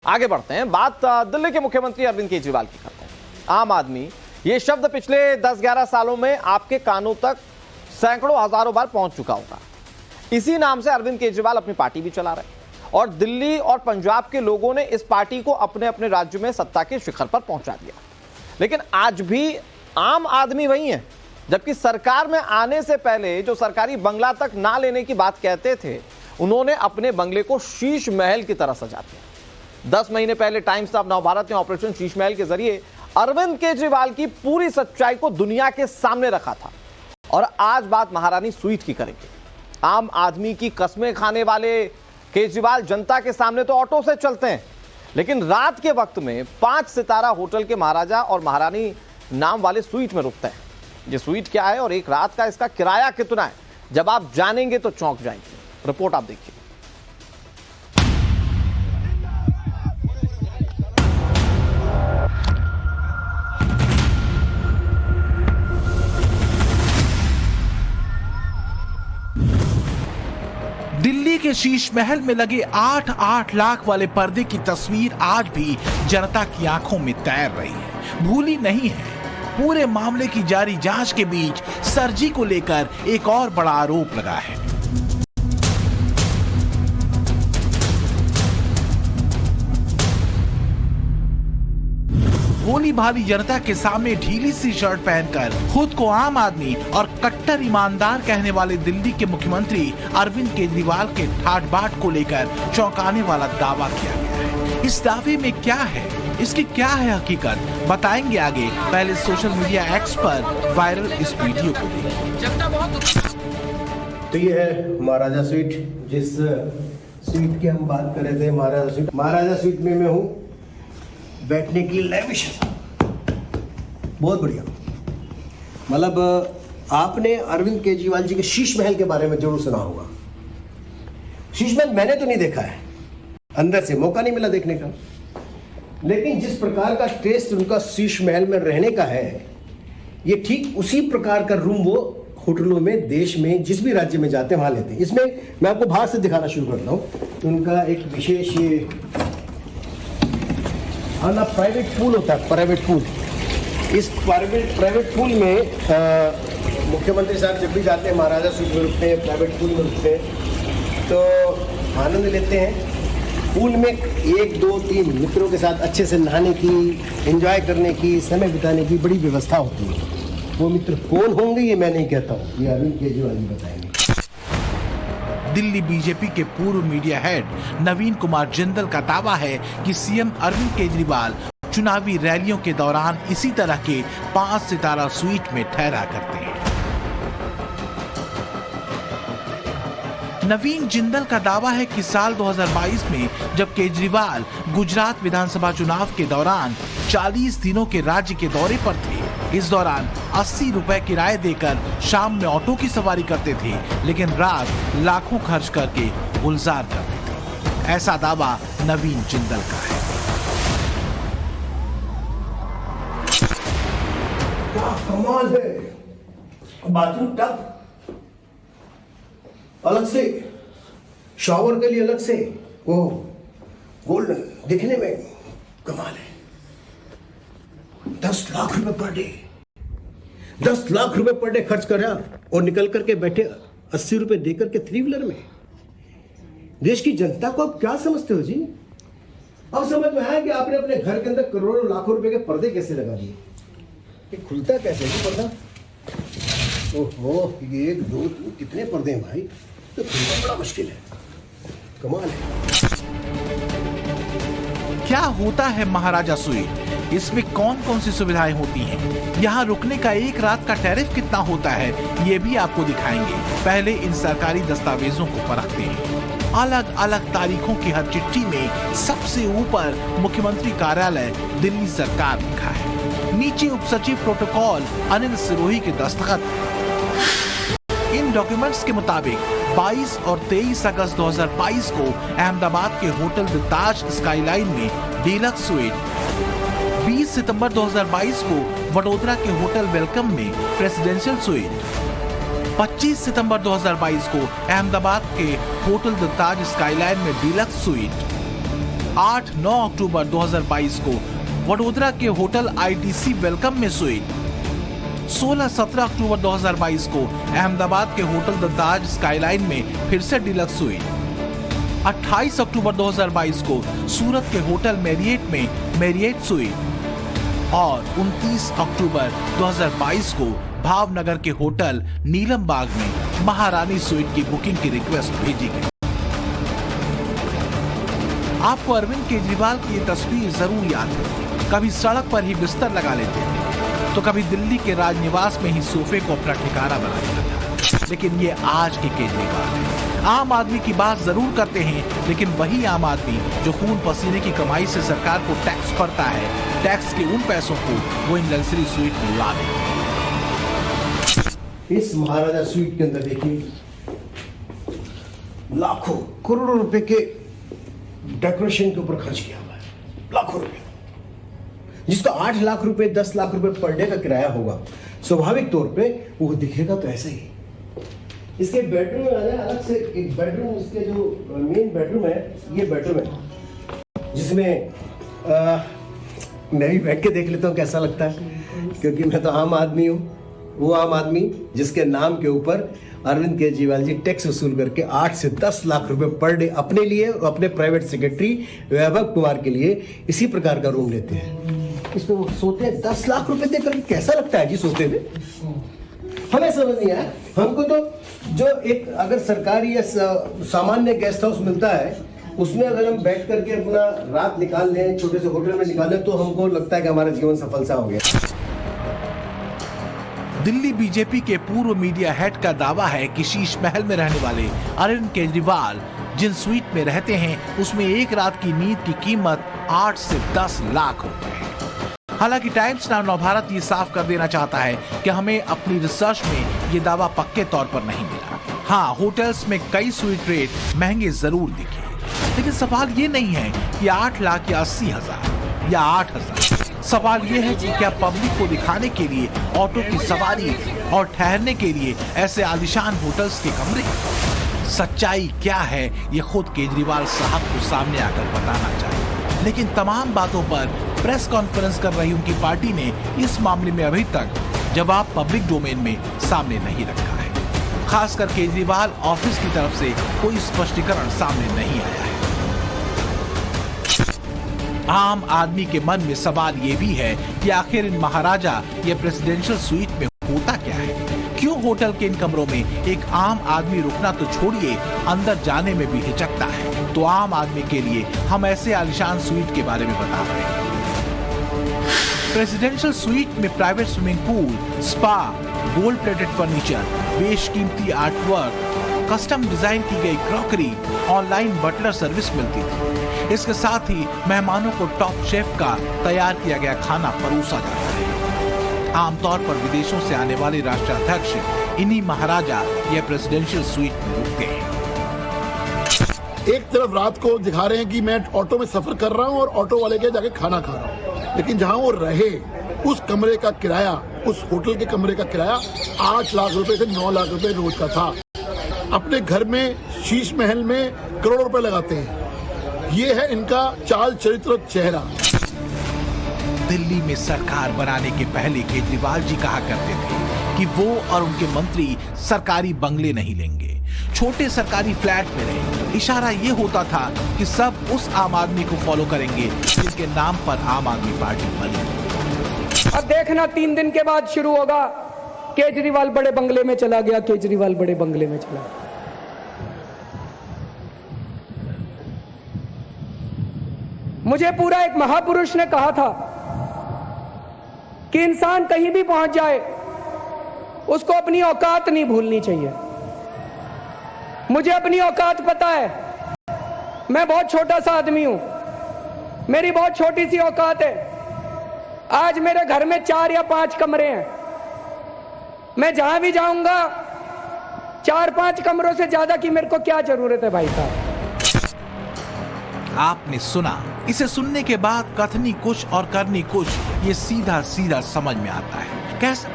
आगे बढ़ते हैं, बात दिल्ली के मुख्यमंत्री अरविंद केजरीवाल की करते हैं। आम आदमी, ये शब्द पिछले 10-11 सालों में आपके कानों तक सैकड़ों हजारों बार पहुंच चुका होगा। इसी नाम से अरविंद केजरीवाल अपनी पार्टी भी चला रहे हैं और दिल्ली और पंजाब के लोगों ने इस पार्टी को अपने अपने राज्य में सत्ता के शिखर पर पहुंचा दिया। लेकिन आज भी आम आदमी वही है, जबकि सरकार में आने से पहले जो सरकारी बंगला तक ना लेने की बात कहते थे, उन्होंने अपने बंगले को शीश महल की तरह सजा दिया। 10 महीने पहले टाइम्स ऑफ नवभारत ने ऑपरेशन शीश महल के जरिए अरविंद केजरीवाल की पूरी सच्चाई को दुनिया के सामने रखा था। और आज बात महारानी स्वीट की करेंगे। आम आदमी की कस्में खाने वाले केजरीवाल जनता के सामने तो ऑटो से चलते हैं, लेकिन रात के वक्त में 5 सितारा होटल के महाराजा और महारानी नाम वाले स्वीट में रुकते हैं। ये स्वीट क्या है और एक रात का इसका किराया कितना है, जब आप जानेंगे तो चौंक जाएंगे। रिपोर्ट आप देखिए। दिल्ली के शीश महल में लगे 8-8 लाख वाले पर्दे की तस्वीर आज भी जनता की आंखों में तैर रही है, भूली नहीं है। पूरे मामले की जारी जांच के बीच सरजी को लेकर एक और बड़ा आरोप लगा है। भोली भाली जनता के सामने ढीली सी शर्ट पहनकर खुद को आम आदमी और कट्टर ईमानदार कहने वाले दिल्ली के मुख्यमंत्री अरविंद केजरीवाल के ठाट बाट को लेकर चौंकाने वाला दावा किया गया है। इस दावे में क्या है, इसकी क्या है हकीकत, बताएंगे आगे। पहले सोशल मीडिया एक्स पर वायरल इस वीडियो को देखिए। तो ये है महाराजा स्वीट, जिस स्वीट की हम बात कर रहे थे, महाराजा स्वीट में मैं हूँ। बैठने की लैविश, बहुत बढ़िया। मतलब आपने अरविंद केजरीवाल जी के शीश महल के बारे में जरूर सुना होगा। शीश महल मैंने तो नहीं देखा है, अंदर से मौका नहीं मिला देखने का, लेकिन जिस प्रकार का टेस्ट उनका शीश महल में रहने का है, ये ठीक उसी प्रकार का रूम वो होटलों में देश में जिस भी राज्य में जाते हैं वहां लेते हैं। इसमें मैं आपको बाहर से दिखाना शुरू करता हूँ। उनका एक विशेष ये ना प्राइवेट पूल होता है, प्राइवेट पूल। इस प्राइवेट पूल में मुख्यमंत्री साहब जब भी जाते हैं, महाराजा स्वीट में रुकते हैं, प्राइवेट पूल में रुकते हैं, तो आनंद लेते हैं। पूल में 1, 2, 3 मित्रों के साथ अच्छे से नहाने की, एंजॉय करने की, समय बिताने की बड़ी व्यवस्था होती है। वो मित्र कौन होंगे ये मैं नहीं कहता हूँ, ये अरविंद केजरीवाल जी बताएंगे। दिल्ली बीजेपी के पूर्व मीडिया हेड नवीन कुमार जिंदल का दावा है कि सीएम अरविंद केजरीवाल चुनावी रैलियों के दौरान इसी तरह के 5 सितारा स्वीट में ठहरा करते हैं। नवीन जिंदल का दावा है कि साल 2022 में जब केजरीवाल गुजरात विधानसभा चुनाव के दौरान 40 दिनों के राज्य के दौरे पर थे, इस दौरान 80 रुपए किराए देकर शाम में ऑटो की सवारी करते थे, लेकिन रात लाखों खर्च करके गुलजार करते थे। ऐसा दावा नवीन जिंदल का है। क्या कमाल है, बाथरूम टब अलग से, शॉवर के लिए अलग से, वो गोल्डन, दिखने में कमाल है। 10 लाख रुपए पर डे, 10 लाख रुपए पर डे खर्च कर रहा और निकल करके बैठे 80 रुपए देकर के 3 व्हीलर में। देश की जनता को आप क्या समझते हो जी? अब समझ में आया कि आपने अपने घर के अंदर करोड़ों लाखों रुपए के पर्दे कैसे लगा दिए। ये खुलता कैसे है पर्दा? ओहो, 1, 2, 3 कितने पर्दे हैं भाई, तो खुलना बड़ा मुश्किल है। कमाल है। क्या होता है महाराजा स्वीट? इसमें कौन कौन सी सुविधाएं होती हैं? यहाँ रुकने का एक रात का टैरिफ कितना होता है, ये भी आपको दिखाएंगे। पहले इन सरकारी दस्तावेजों को परखते हैं। अलग अलग तारीखों की हर चिट्ठी में सबसे ऊपर मुख्यमंत्री कार्यालय दिल्ली सरकार लिखा है, नीचे उपसचिव प्रोटोकॉल अनिल सिरोही के दस्तखत। इन डॉक्यूमेंट्स के मुताबिक 22 और 23 अगस्त 2022 को अहमदाबाद के होटल द ताज स्काईलाइन में डीलक्स स्वीट, 20 सितंबर 2022 को वडोदरा के होटल वेलकम में प्रेसिडेंशियल स्वीट, 25 सितंबर 2022 को अहमदाबाद के होटल द ताज स्काईलाइन में डीलक्स स्वीट, 8-9 अक्टूबर 2022 को वडोदरा के होटल ITC वेलकम में स्वीट। 16-17 अक्टूबर 2022 को अहमदाबाद के होटल द ताज स्काईलाइन में फिर से डीलक्स स्वीट। 28 अक्टूबर 2022 को सूरत के होटल मैरियट में मैरियट स्वीट और 29 अक्टूबर 2022 को भावनगर के होटल नीलम बाग में महारानी स्वीट की बुकिंग की रिक्वेस्ट भेजी गई। आपको अरविंद केजरीवाल की ये तस्वीर जरूर याद है। कभी सड़क पर ही बिस्तर लगा लेते थे, तो कभी दिल्ली के राजनिवास में ही सोफे को अपना ठिकाना बना लिया था। लेकिन ये आज के केजरीवाल है। आम आदमी की बात जरूर करते हैं, लेकिन वही आम आदमी जो खून पसीने की कमाई से सरकार को टैक्स भरता है, टैक्स के उन पैसों को वो इन लग्जरी स्वीट में उड़ा देते हैं। इस महाराजा स्वीट के अंदर देखिए लाखों करोड़ों रुपए के डेकोरेशन के ऊपर खर्च किया हुआ है, लाखों रुपए, जिसका 8 लाख रुपए 10 लाख रुपए पर डे का किराया होगा। स्वाभाविक तौर पे वो दिखेगा तो ऐसे ही। इसके बेडरूम में आ जाए, अलग से एक बेडरूम, इसके जो मेन बेडरूम है, ये बेडरूम है जिसमें मैं भी बैठ के देख लेता हूँ कैसा लगता है, क्योंकि मैं तो आम आदमी हूँ। वो आम आदमी जिसके नाम के ऊपर अरविंद केजरीवाल जी टैक्स वसूल करके 8 से 10 लाख रुपए पर डे अपने लिए और अपने प्राइवेट सेक्रेटरी वैभव कुमार के लिए इसी प्रकार का रूम लेते हैं। इसमें वो सोते हैं 10 लाख रुपए देकर। कैसा लगता है जी सोते हुए? हमें समझ नहीं आया। हमको तो जो एक अगर सरकारी या सामान्य गेस्ट हाउस मिलता है, उसमें अगर हम बैठ करके अपना रात निकाल लें, छोटे से होटल में निकाल लें, तो हमको लगता है कि हमारा जीवन सफल सा हो गया। दिल्ली बीजेपी के पूर्व मीडिया हेड का दावा है कि शीश महल में रहने वाले अरविंद केजरीवाल जिन स्वीट में रहते हैं, उसमें एक रात की नींद की कीमत 8 से 10 लाख रुपए है। हालांकि टाइम्स नाउ नवभारत ये साफ कर देना चाहता है कि हमें अपनी रिसर्च में ये दावा पक्के तौर पर नहीं मिला। हाँ, होटल्स में कई स्वीट रेट महंगे जरूर दिखे, लेकिन सवाल ये नहीं है कि 8 लाख या 80 हजार या 8,000। सवाल ये है कि क्या पब्लिक को दिखाने के लिए ऑटो की सवारी और ठहरने के लिए ऐसे आलीशान होटल्स के कमरे? सच्चाई क्या है ये खुद केजरीवाल साहब को सामने आकर बताना चाहिए। लेकिन तमाम बातों पर प्रेस कॉन्फ्रेंस कर रही उनकी पार्टी ने इस मामले में अभी तक जवाब पब्लिक डोमेन में सामने नहीं रखा है। खासकर केजरीवाल ऑफिस की तरफ से कोई स्पष्टीकरण सामने नहीं आया है। आम आदमी के मन में सवाल ये भी है कि आखिर इन महाराजा या प्रेसिडेंशियल स्वीट में होता क्या है? क्यों होटल के इन कमरों में एक आम आदमी रुकना तो छोड़िए, अंदर जाने में भी हिचकता है? तो आम आदमी के लिए हम ऐसे आलीशान स्वीट के बारे में बता रहे हैं। प्रेसिडेंशियल स्वीट में private swimming pool, spa, gold plated furniture, बेशकीमती आर्टवर्क, कस्टम डिजाइन की गई क्रॉकरी, ऑनलाइन बटलर सर्विस मिलती थी। इसके साथ ही मेहमानों को टॉप शेफ का तैयार किया गया खाना परोसा जाता है। आमतौर पर विदेशों से आने वाले राष्ट्राध्यक्ष इन्हीं महाराजा या प्रेसिडेंशियल स्वीट में रुकते हैं। एक तरफ रात को दिखा रहे हैं कि मैं ऑटो में सफर कर रहा हूं और ऑटो वाले के जाके खाना खा रहा हूं, लेकिन जहां वो रहे उस कमरे का किराया, उस होटल के कमरे का किराया 8 लाख रुपए से 9 लाख रुपए रोज का था। अपने घर में शीश महल में करोड़ों रुपए लगाते हैं। ये है इनका चाल चरित्र चेहरा। दिल्ली में सरकार बनाने के पहले केजरीवाल जी कहा करते थे कि वो और उनके मंत्री सरकारी बंगले नहीं लेंगे, छोटे सरकारी फ्लैट में रहेंगे। इशारा ये होता था कि सब उस आम आदमी को फॉलो करेंगे जिनके नाम पर आम आदमी पार्टी बनी। अब देखना 3 दिन के बाद शुरू होगा, केजरीवाल बड़े बंगले में चला गया, केजरीवाल बड़े बंगले में चला गया। मुझे पूरा एक महापुरुष ने कहा था कि इंसान कहीं भी पहुंच जाए, उसको अपनी औकात नहीं भूलनी चाहिए। मुझे अपनी औकात पता है। मैं बहुत छोटा सा आदमी हूं, मेरी बहुत छोटी सी औकात है। आज मेरे घर में 4 या 5 कमरे हैं। मैं जहां भी जाऊंगा 4-5 कमरों से ज्यादा की मेरे को क्या जरूरत है भाई साहब। आपने सुना। इसे सुनने के बाद कथनी कुछ और करनी कुछ, ये सीधा सीधा समझ में आता है। कैसे?